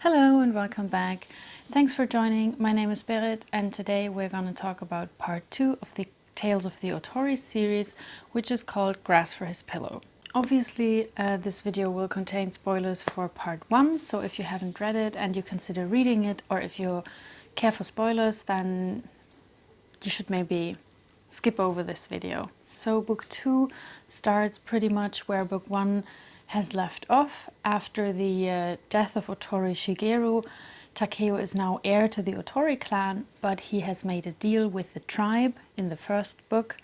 Hello and welcome back. Thanks for joining. My name is Berit and today we're going to talk about part 2 of the Tales of the Otori series, which is called Grass for His Pillow. Obviously, this video will contain spoilers for part 1, so if you haven't read it and you consider reading it, or if you care for spoilers, then you should maybe skip over this video. So book 2 starts pretty much where book 1 has left off. After the death of Otori Shigeru, Takeo is now heir to the Otori clan, but he has made a deal with the tribe in the first book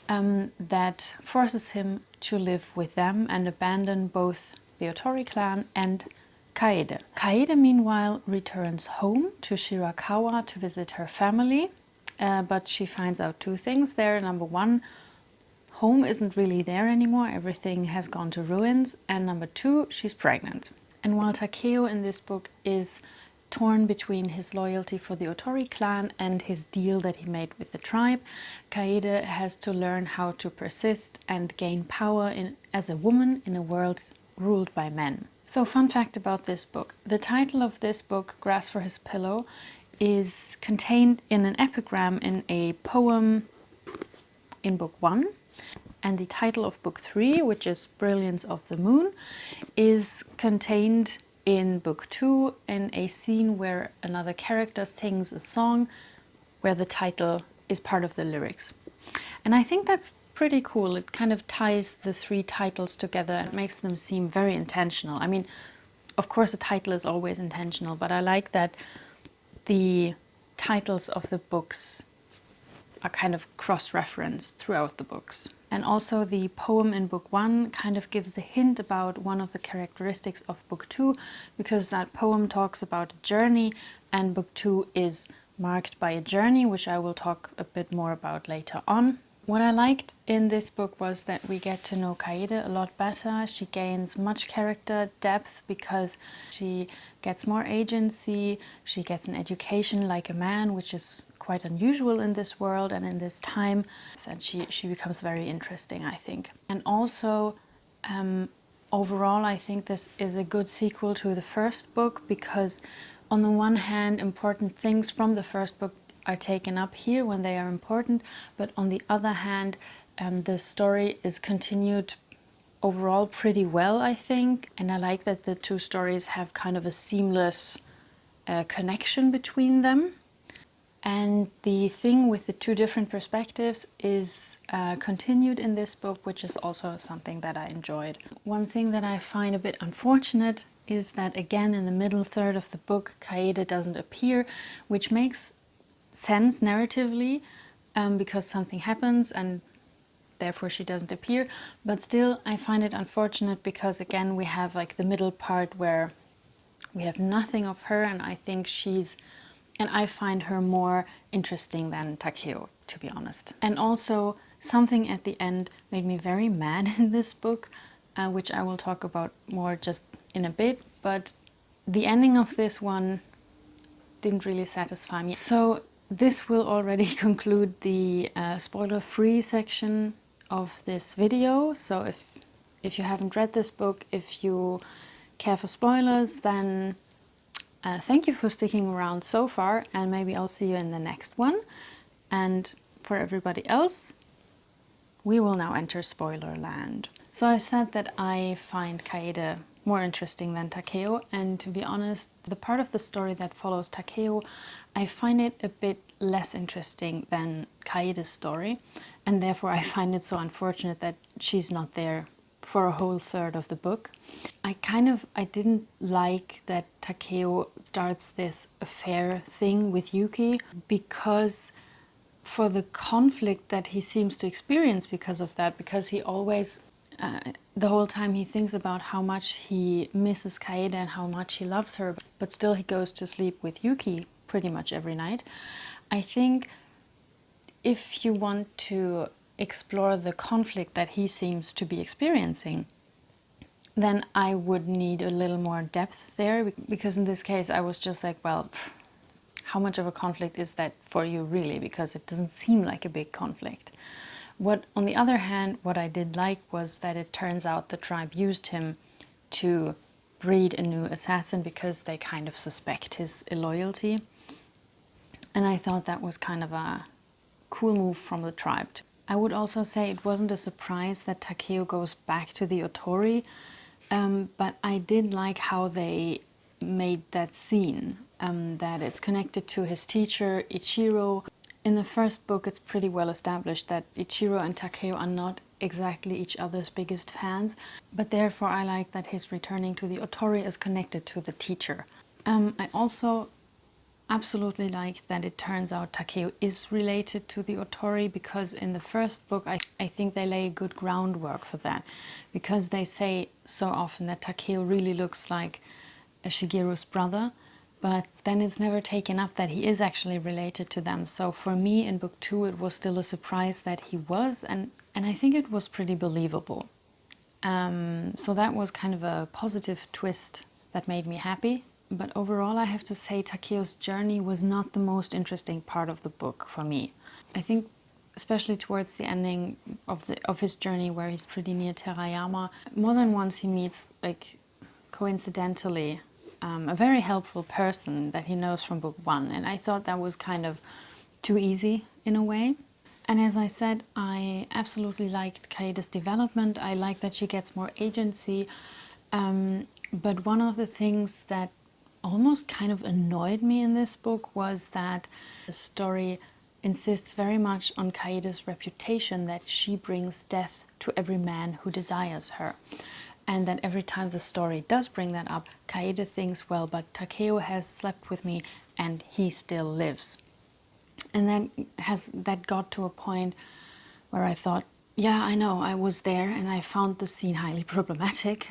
that forces him to live with them and abandon both the Otori clan and Kaede. Kaede, meanwhile, returns home to Shirakawa to visit her family, but she finds out two things there. Number one, home isn't really there anymore, everything has gone to ruins, and number two, she's pregnant. And while Takeo in this book is torn between his loyalty for the Otori clan and his deal that he made with the tribe, Kaede has to learn how to persist and gain power as a woman in a world ruled by men. So, fun fact about this book. The title of this book, Grass for His Pillow, is contained in an epigram in a poem in book 1. And the title of book 3, which is Brilliance of the Moon, is contained in book 2 in a scene where another character sings a song where the title is part of the lyrics. And I think that's pretty cool. It kind of ties the three titles together and makes them seem very intentional. I mean, of course, a title is always intentional, but I like that the titles of the books are kind of cross-referenced throughout the books. And also the poem in book 1 kind of gives a hint about one of the characteristics of book 2, because that poem talks about a journey and book 2 is marked by a journey, which I will talk a bit more about later on. What I liked in this book was that we get to know Kaede a lot better. She gains much character depth because she gets more agency, she gets an education like a man, which is quite unusual in this world and in this time, and she becomes very interesting, I think. And also, overall, I think this is a good sequel to the first book, because on the one hand, important things from the first book are taken up here when they are important, but on the other hand, the story is continued overall pretty well, I think, and I like that the two stories have kind of a seamless connection between them. And the thing with the two different perspectives is continued in this book, which is also something that I enjoyed. One thing that I find a bit unfortunate is that, again, in the middle third of the book, Kaede doesn't appear, which makes sense narratively, because something happens and therefore she doesn't appear. But still, I find it unfortunate because, again, we have like the middle part where we have nothing of her, and I find her more interesting than Takeo, to be honest. And also, something at the end made me very mad in this book, which I will talk about more just in a bit, but the ending of this one didn't really satisfy me. So this will already conclude the spoiler-free section of this video. So if you haven't read this book, if you care for spoilers, then thank you for sticking around so far, and maybe I'll see you in the next one. And for everybody else, we will now enter spoiler land. So I said that I find Kaede more interesting than Takeo, and to be honest, the part of the story that follows Takeo, I find it a bit less interesting than Kaede's story, and therefore I find it so unfortunate that she's not there for a whole third of the book. I didn't like that Takeo starts this affair thing with Yuki, because for the conflict that he seems to experience because of that, because he always, the whole time he thinks about how much he misses Kaede and how much he loves her, but still he goes to sleep with Yuki pretty much every night. I think if you want to explore the conflict that he seems to be experiencing, then I would need a little more depth there, because in this case I was just like, well, how much of a conflict is that for you really? Because it doesn't seem like a big conflict. On the other hand, what I did like was that it turns out the tribe used him to breed a new assassin because they kind of suspect his illoyalty. And I thought that was kind of a cool move from the tribe. I would also say it wasn't a surprise that Takeo goes back to the Otori, but I did like how they made that scene, that it's connected to his teacher, Ichiro. In the first book, it's pretty well established that Ichiro and Takeo are not exactly each other's biggest fans, but therefore I like that his returning to the Otori is connected to the teacher. I also absolutely like that it turns out Takeo is related to the Otori, because in the first book I think they lay good groundwork for that, because they say so often that Takeo really looks like Shigeru's brother, but then it's never taken up that he is actually related to them. So for me in book 2 it was still a surprise that he was, and I think it was pretty believable. So that was kind of a positive twist that made me happy. But overall I have to say Takeo's journey was not the most interesting part of the book for me. I think especially towards the ending of his journey, where he's pretty near Terayama, more than once he meets, like coincidentally, a very helpful person that he knows from book 1, and I thought that was kind of too easy in a way. And as I said, I absolutely liked Kaede's development. I like that she gets more agency, but one of the things that almost kind of annoyed me in this book was that the story insists very much on Kaede's reputation, that she brings death to every man who desires her. And that every time the story does bring that up, Kaede thinks, well, but Takeo has slept with me and he still lives. And then that got to a point where I thought, yeah, I know, I was there and I found the scene highly problematic,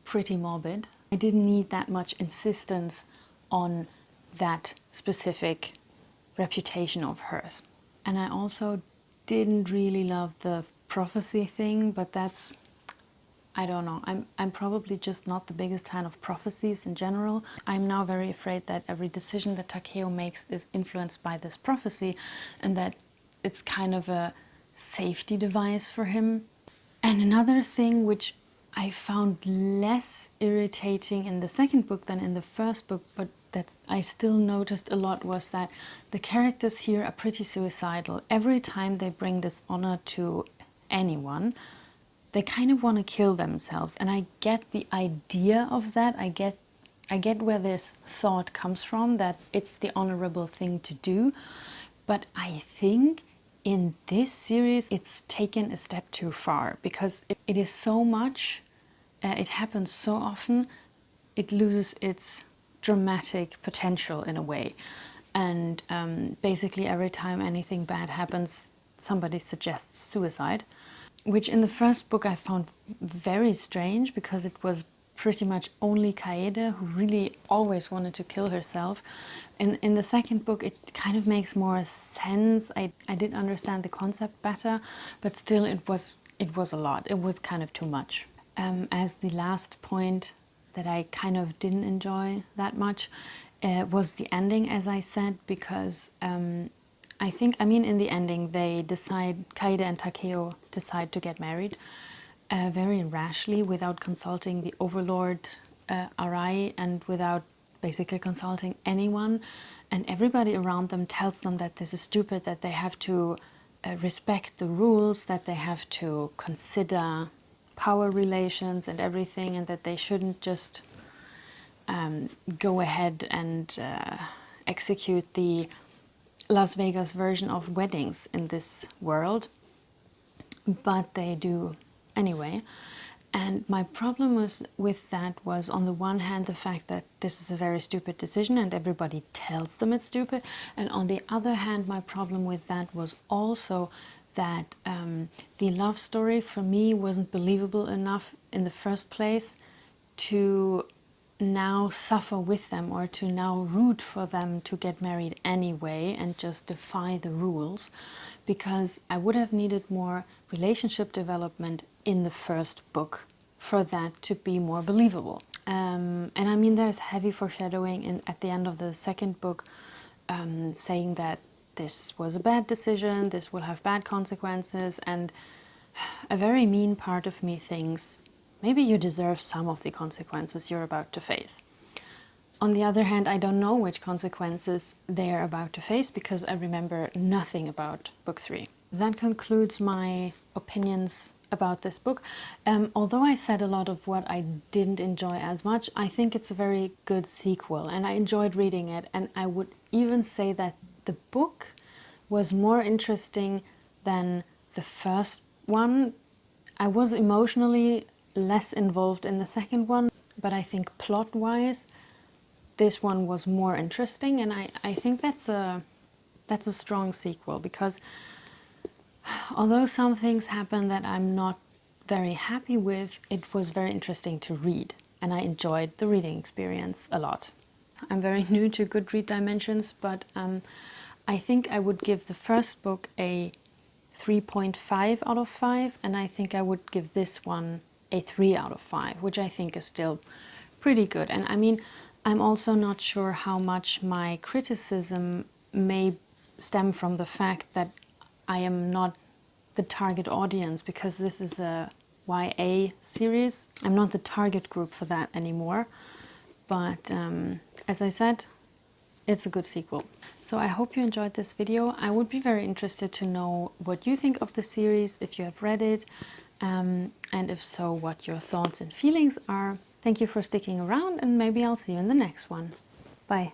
pretty morbid. I didn't need that much insistence on that specific reputation of hers. And I also didn't really love the prophecy thing, but that's, I don't know, I'm probably just not the biggest fan of prophecies in general. I'm now very afraid that every decision that Takeo makes is influenced by this prophecy, and that it's kind of a safety device for him. And another thing which I found less irritating in the second book than in the first book, but that I still noticed a lot, was that the characters here are pretty suicidal. Every time they bring dishonor to anyone, they kind of want to kill themselves. And I get the idea of that. I get where this thought comes from, that it's the honorable thing to do. But I think in this series it's taken a step too far, because it is so much, it happens so often, it loses its dramatic potential in a way. And basically every time anything bad happens, somebody suggests suicide, which in the first book I found very strange, because it was pretty much only Kaede who really always wanted to kill herself. In the second book it kind of makes more sense. I did understand the concept better, but still it was a lot. It was kind of too much. As the last point that I kind of didn't enjoy that much was the ending, as I said, because I mean, in the ending, Kaede and Takeo decide to get married very rashly, without consulting the overlord Arai, and without basically consulting anyone. And everybody around them tells them that this is stupid, that they have to respect the rules, that they have to consider power relations and everything, and that they shouldn't just go ahead and execute the Las Vegas version of weddings in this world, but they do anyway. And my problem with that was, on the one hand, the fact that this is a very stupid decision and everybody tells them it's stupid, and on the other hand, my problem with that was also that the love story for me wasn't believable enough in the first place to now suffer with them, or to now root for them to get married anyway and just defy the rules, because I would have needed more relationship development in the first book for that to be more believable. And I mean, there's heavy foreshadowing at the end of the second book, saying that this was a bad decision, this will have bad consequences, and a very mean part of me thinks, maybe you deserve some of the consequences you're about to face. On the other hand, I don't know which consequences they're about to face because I remember nothing about book 3. That concludes my opinions about this book. Although I said a lot of what I didn't enjoy as much, I think it's a very good sequel and I enjoyed reading it, and I would even say that the book was more interesting than the first one. I was emotionally less involved in the second one, but I think plot-wise this one was more interesting, and I think that's a strong sequel, because although some things happen that I'm not very happy with, it was very interesting to read and I enjoyed the reading experience a lot. I'm very new to Goodread Dimensions, but I think I would give the first book a 3.5 out of 5, and I think I would give this one a 3 out of 5, which I think is still pretty good. And I mean, I'm also not sure how much my criticism may stem from the fact that I am not the target audience, because this is a YA series. I'm not the target group for that anymore. But as I said, it's a good sequel. So I hope you enjoyed this video. I would be very interested to know what you think of the series, if you have read it, and if so, what your thoughts and feelings are. Thank you for sticking around, and maybe I'll see you in the next one. Bye.